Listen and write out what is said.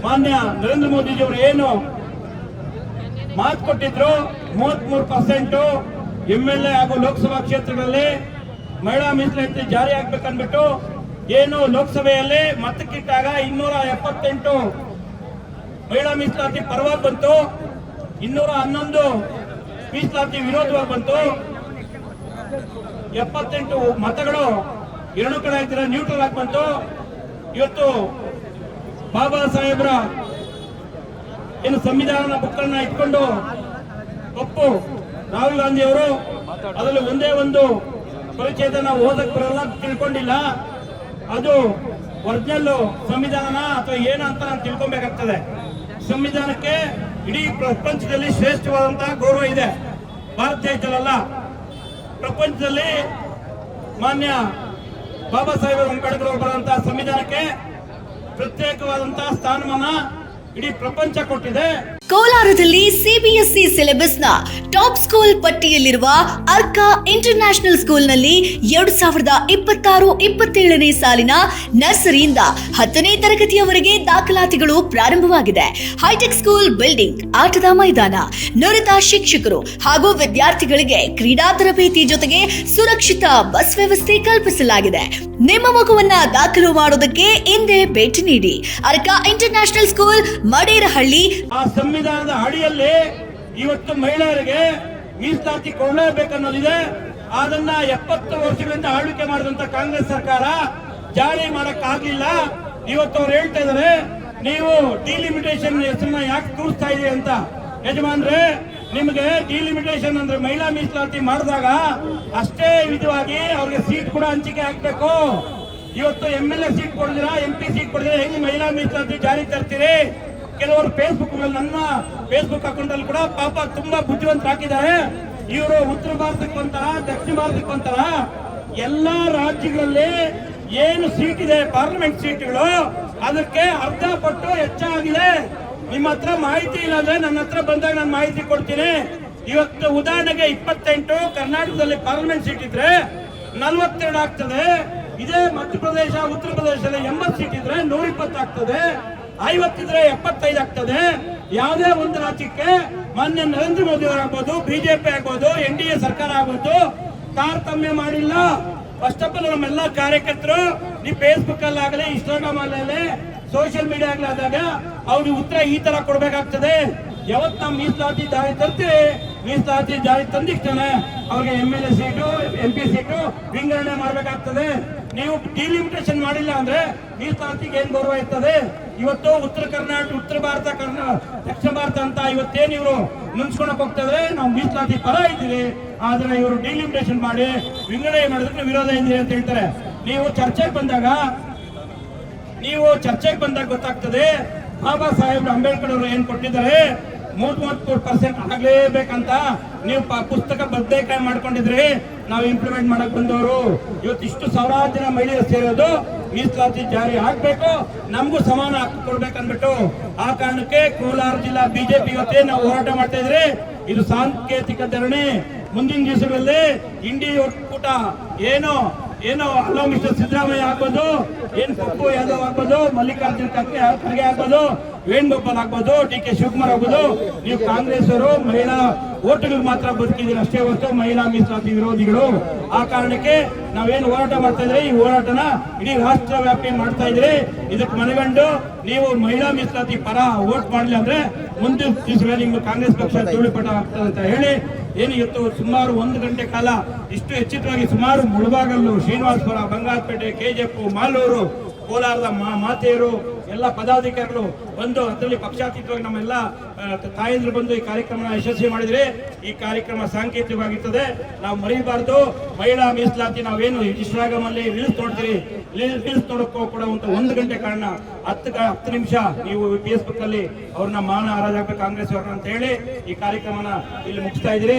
ಮಾನ್ಯ ನರೇಂದ್ರ ಮೋದಿಜಿಯವರು ಏನು ಮಾತು ಕೊಟ್ಟಿದ್ರು 33% MLA ಹಾಗೂ ಲೋಕಸಭಾ ಕ್ಷೇತ್ರಗಳಲ್ಲಿ ಮಹಿಳಾ ಮೀಸಲಾತಿ ಜಾರಿ ಆಗ್ಬೇಕನ್ಬಿಟ್ಟು ಏನು ಲೋಕಸಭೆಯಲ್ಲಿ ಮತಕ್ಕಿಟ್ಟಾಗ 278 ಮಹಿಳಾ ಮೀಸಲಾತಿ ಪರವಾಗಿ ಬಂತು, 211 ಮೀಸಲಾತಿ ವಿರೋಧವಾಗಿ ಬಂತು. 78 ಮತಗಳು ಎರಡು ಕಡೆ ಇದ್ರೆ ನ್ಯೂಟ್ರಲ್ ಆಗಿ ಬಂತು. ಇವತ್ತು ಬಾಬಾ ಸಾಹೇಬ್ರ ಏನು ಸಂವಿಧಾನ ಬುಕ್ಕನ್ನ ಇಟ್ಕೊಂಡು ಒಪ್ಪು ರಾಹುಲ್ ಗಾಂಧಿ ಅವರು ಅದರಲ್ಲಿ ಒಂದೇ ಒಂದು ಪರಿಚಯದ ನಾವು ಓದಕ್ ಬರಲ್ಲ, ತಿಳ್ಕೊಂಡಿಲ್ಲ. ಅದು ಒರಿಜಿನಲ್ ಸಂವಿಧಾನ ಅಥವಾ ಏನು ಅಂತ ನಾವು ತಿಳ್ಕೊಬೇಕಾಗ್ತದೆ. ಸಂವಿಧಾನಕ್ಕೆ ಇಡೀ ಪ್ರಪಂಚದಲ್ಲಿ ಶ್ರೇಷ್ಠವಾದಂತಹ ಗೌರವ ಇದೆ. ಭಾರತ ದೇಶದಲ್ಲ, ಪ್ರಪಂಚದಲ್ಲಿ ಮಾನ್ಯ ಬಾಬಾ ಸಾಹೇಬ್ ಅಂಬೇಡ್ಕರ್ ಅವರು ಬರುವಂತಹ ಸಂವಿಧಾನಕ್ಕೆ ಪ್ರತ್ಯೇಕವಾದಂತಹ ಸ್ಥಾನಮಾನ ಇಡೀ ಪ್ರಪಂಚ ಕೊಟ್ಟಿದೆ. ಕೋಲಾರದಲ್ಲಿ ಸಿಬಿಎಸ್ಇ ಸಿಲೆಬಸ್ನ ಟಾಪ್ ಸ್ಕೂಲ್ ಪಟ್ಟಿಯಲ್ಲಿರುವ ಅರ್ಕಾ ಇಂಟರ್ನ್ಯಾಷನಲ್ ಸ್ಕೂಲ್ನಲ್ಲಿ 2026-27ನೇ ಸಾಲಿನ ನರ್ಸರಿಯಿಂದ 10ನೇ ತರಗತಿಯವರೆಗೆ ದಾಖಲಾತಿಗಳು ಪ್ರಾರಂಭವಾಗಿದೆ. ಹೈಟೆಕ್ ಸ್ಕೂಲ್ ಬಿಲ್ಡಿಂಗ್, ಆಟದ ಮೈದಾನ, ನುರಿತ ಶಿಕ್ಷಕರು ಹಾಗೂ ವಿದ್ಯಾರ್ಥಿಗಳಿಗೆ ಕ್ರೀಡಾ ತರಬೇತಿ ಜೊತೆಗೆ ಸುರಕ್ಷಿತ ಬಸ್ ವ್ಯವಸ್ಥೆ ಕಲ್ಪಿಸಲಾಗಿದೆ. ನಿಮ್ಮ ಮಗುವನ್ನ ದಾಖಲು ಮಾಡೋದಕ್ಕೆ ಹಿಂದೆ ಭೇಟಿ ನೀಡಿ. Arka international school, Maderahalli. ಸಂವಿಧಾನದ ಅಡಿಯಲ್ಲಿ ಇವತ್ತು ಮಹಿಳೆಯರಿಗೆ ಮೀಸಲಾತಿ ಕೊಡಲೇಬೇಕನ್ನೋದಿದೆ. ಅದನ್ನ 70 ವರ್ಷಗಳಿಂದ ಆಳ್ವಿಕೆ ಮಾಡಿದಂತ ಕಾಂಗ್ರೆಸ್ ಸರ್ಕಾರ ಜಾರಿ ಮಾಡಕ್ಕಾಗ್ಲಿಲ್ಲ. ಇವತ್ತು ಅವ್ರು ಹೇಳ್ತಾ ಇದಾರೆ, ನೀವು ಡಿಲಿಮಿಟೇಷನ್ ಹೆಸರನ್ನ ಯಾಕೆ ತೋರಿಸ್ತಾ ಇದೀವಿ ಅಂತ. ಯಜಮಾನ್ರೆ, ನಿಮಗೆ ಡಿಲಿಮಿಟೇಷನ್ ಅಂದ್ರೆ ಮಹಿಳಾ ಮೀಸಲಾತಿ ಮಾಡಿದಾಗ ಅಷ್ಟೇ ವಿಧವಾಗಿ ಅವ್ರಿಗೆ ಸೀಟ್ ಕೂಡ ಹಂಚಿಕೆ ಹಾಕ್ಬೇಕು. ಇವತ್ತು MLA ಸೀಟ್ ಕೊಡಿದಿರಾ, MP ಸೀಟ್ ಕೊಡಿದಿರಾ, ಹೆಂಗ್ ಮಹಿಳಾ ಮೀಸಲಾತಿ ಜಾರಿ ತರ್ತೀರಿ? ಕೆಲವರು ಫೇಸ್ಬುಕ್ ನನ್ನ ಫೇಸ್ಬುಕ್ ಅಕೌಂಟ್ ಅಲ್ಲಿ ಕೂಡ ಪಾಪ ತುಂಬಾ ಬುದ್ಧಿವಂತ ಹಾಕಿದ್ದಾರೆ. ಇವರು ಉತ್ತರ ಭಾರತಕ್ಕೆ ಒಂಥರ, ದಕ್ಷಿಣ ಭಾರತಕ್ಕೆ ಒಂಥರ, ಎಲ್ಲಾ ರಾಜ್ಯಗಳಲ್ಲಿ ಏನು ಸೀಟ್ ಇದೆ ಪಾರ್ಲಿಮೆಂಟ್ ಸೀಟ್ಗಳು ಅದಕ್ಕೆ ಅರ್ಧ ಪಟ್ಟು ಹೆಚ್ಚಾಗಿದೆ. ನಿಮ್ಮ ಹತ್ರ ಮಾಹಿತಿ ಇಲ್ಲ ಅಂದ್ರೆ ನನ್ನ ಹತ್ರ ಬಂದಾಗ ನಾನು ಮಾಹಿತಿ ಕೊಡ್ತೀನಿ. ಇವತ್ತು ಉದಾಹರಣೆಗೆ 28 ಕರ್ನಾಟಕದಲ್ಲಿ ಪಾರ್ಲಿಮೆಂಟ್ ಸೀಟ್ ಇದ್ರೆ 42 ಆಗ್ತದೆ. ಇದೇ ಮಧ್ಯಪ್ರದೇಶ, ಉತ್ತರ ಪ್ರದೇಶದಲ್ಲಿ 80 ಸೀಟ್ ಇದ್ರೆ 120 ಆಗ್ತದೆ. 50 ಇದ್ರೆ 75 ಆಗ್ತದೆ. ಯಾವುದೇ ಒಂದು ರಾಜ್ಯಕ್ಕೆ ಮಾನ್ಯ ನರೇಂದ್ರ ಮೋದಿ ಅವರಾಗ್ಬೋದು, ಬಿಜೆಪಿ ಆಗ್ಬೋದು, NDA ಸರ್ಕಾರ ಆಗ್ಬೋದು, ತಾರತಮ್ಯ ಮಾಡಿಲ್ಲ. ಫಸ್ಟ್ ಆಫ್ ಆಲ್ ನಮ್ಮೆಲ್ಲ ಕಾರ್ಯಕರ್ತರು ನೀವು ಫೇಸ್ಬುಕ್ ಅಲ್ಲಿ ಆಗಲಿ, ಇನ್ಸ್ಟಾಗ್ರಾಮ್ ಅಲ್ಲಿ, ಸೋಷಿಯಲ್ ಮೀಡಿಯಾ ಆಗಲಿ ಆದಾಗ ಅವ್ರಿಗೆ ಉತ್ತರ ಈ ತರ ಕೊಡ್ಬೇಕಾಗ್ತದೆ. ಯಾವತ್ತು ನಾವು ಮೀಸಲಾತಿ ಜಾರಿ ತರ್ತೀವಿ, ಮೀಸಲಾತಿ ಜಾರಿ ತಂದಿಕ್ತಾನೆ ಅವ್ರಿಗೆ MLA ಸೀಟು, MP ಸೀಟು ವಿಂಗಡಣೆ ಮಾಡಬೇಕಾಗ್ತದೆ. ನೀವು ಡಿಲಿಮಿಟೇಷನ್ ಮಾಡಿಲ್ಲ ಅಂದ್ರೆ ಮೀಸಲಾತಿಗೆ ಏನ್ ಗೌರವ ಇರ್ತದೆ? ಇವತ್ತು ಉತ್ತರ ಕರ್ನಾಟಕ, ಉತ್ತರ ಭಾರತ, ದಕ್ಷಿಣ ಭಾರತ ಅಂತ ಇವತ್ತೇನು ಇವರು ನುಂಚ್ಕೊಳಕ್ ಹೋಗ್ತದೆ. ನಾವು ಮೀಸಲಾತಿ ಪರ ಇದ್ದೀವಿ, ಆದ್ರೆ ಇವರು ಡಿಲಿಮಿಟೇಷನ್ ಮಾಡಿ ವಿಂಗಡಣೆ ಮಾಡೋದಕ್ಕೆ ವಿರೋಧ ಇದೆ ಅಂತ ಹೇಳ್ತಾರೆ. ನೀವು ಚರ್ಚೆಗೆ ಬಂದಾಗ ಗೊತ್ತಾಗ್ತದೆ. ಬಾಬಾ ಸಾಹೇಬ್ ಅಂಬೇಡ್ಕರ್ ಅವರು ಏನ್ ಕೊಟ್ಟಿದ್ದಾರೆ, 33% ಆಗ್ಲೇಬೇಕಂತ ನೀವು ಪುಸ್ತಕ ಬದಲಾವಣೆ ಮಾಡ್ಕೊಂಡಿದ್ರಿ. ನಾವು ಇಂಪ್ಲಿಮೆಂಟ್ ಮಾಡಕ್ ಬಂದವರು. ಇವತ್ತು ಇಷ್ಟು ಸಾವಿರಾರು ಜನ ಮಹಿಳೆಯರು ಸೇರೋದು ಮೀಸಲಾತಿ ಜಾರಿ ಆಗ್ಬೇಕು, ನಮಗೂ ಸಮಾನ ಹಕ್ಕು ಕೊಡ್ಬೇಕನ್ಬಿಟ್ಟು. ಆ ಕಾರಣಕ್ಕೆ ಕೋಲಾರ ಜಿಲ್ಲಾ ಬಿಜೆಪಿ ಇವತ್ತೇ ನಾವು ಹೋರಾಟ ಮಾಡ್ತಾ ಇದ್ರಿ. ಇದು ಸಾಂಕೇತಿಕ ಧರಣಿ. ಮುಂದಿನ ದಿವಸಗಳಲ್ಲಿ ಇಂಡಿ ಒಕ್ಕೂಟ ಏನೋ ಹಲೋ ಮಿಸ್ಟರ್ ಸಿದ್ದರಾಮಯ್ಯ ಆಗ್ಬೋದು, ಪಪ್ಪು ಯಾದವ್ ಆಗ್ಬೋದು, ಮಲ್ಲಿಕಾರ್ಜುನ್ ಖರ್ಗೆ ಆಗ್ಬೋದು, ವೇಣುಗೋಪಾಲ್ ಆಗ್ಬೋದು, DK ಶಿವಕುಮಾರ್ ಆಗ್ಬೋದು, ನೀವು ಕಾಂಗ್ರೆಸ್ ಅವರು ಮಹಿಳಾ ಓಟುಗಳಿಗೆ ಮಾತ್ರ ಬದುಕಿದ್ದೀರಿ ಅಷ್ಟೇ ಹೊರತು ಮಹಿಳಾ ಮೀಸಲಾತಿ ವಿರೋಧಿಗಳು. ಆ ಕಾರಣಕ್ಕೆ ನಾವೇನು ಹೋರಾಟ ಮಾಡ್ತಾ ಇದ್ರಿ, ಈ ಹೋರಾಟನ ಇಡೀ ರಾಷ್ಟ್ರ ವ್ಯಾಪಿ ಮಾಡ್ತಾ ಇದ್ರಿ. ಇದಕ್ಕೆ ಮನಗಂಡು ನೀವು ಮಹಿಳಾ ಮೀಸಲಾತಿ ಪರ ವೋಟ್ ಮಾಡಲಿ ಅಂದ್ರೆ ಮುಂದಿನ ದಿವಸಗಳಲ್ಲಿ ನಿಮ್ಮ ಕಾಂಗ್ರೆಸ್ ಪಕ್ಷ ಧೂಳಿಪಟ ಆಗ್ತದೆ ಅಂತ ಹೇಳಿ ಏನು ಇವತ್ತು ಸುಮಾರು 1 ಗಂಟೆ ಕಾಲ ಇಷ್ಟು ಹೆಚ್ಚಿತವಾಗಿ ಸುಮಾರು ಮುಳಬಾಗಲ್ಲು, ಶ್ರೀನಿವಾಸಪುರ, ಬಂಗಾರಪೇಟೆ, KGF, ಮಾಲೂರು, ಕೋಲಾರದ ಮಾತೆಯರು ಎಲ್ಲ ಪದಾಧಿಕಾರಿಗಳು ಬಂದು ಅದರಲ್ಲಿ ಪಕ್ಷಾತೀತವಾಗಿ ನಮ್ಮೆಲ್ಲ ತಾಯಂದ್ರು ಬಂದು ಈ ಕಾರ್ಯಕ್ರಮ ಯಶಸ್ವಿ ಮಾಡಿದ್ರೆ ಈ ಕಾರ್ಯಕ್ರಮ ಸಾಂಕೇತಿಕವಾಗಿರ್ತದೆ. ನಾವು ಮರಿಬಾರ್ದು. ಮಹಿಳಾ ಮೀಸಲಾತಿ ನಾವೇನು ಇನ್ಸ್ಟಾಗ್ರಾಮ್ ಅಲ್ಲಿ ರೀಲ್ಸ್ ನೋಡ್ತೀರಿ, ರೀಲ್ಸ್ ನೋಡಕ್ಕೂ ಕೂಡ 1 ಗಂಟೆ ಕಾರಣ 10 ನಿಮಿಷ ನೀವು ಫೇಸ್ಬುಕ್ ಅಲ್ಲಿ ಅವ್ರನ್ನ ಮಾನ ಆರಾಧ ಕಾಂಗ್ರೆಸ್ ಅವ್ರನ್ನ ಅಂತ ಹೇಳಿ ಈ ಕಾರ್ಯಕ್ರಮನ ಇಲ್ಲಿ ಮುಗಿಸ್ತಾ ಇದ್ದೀರಿ.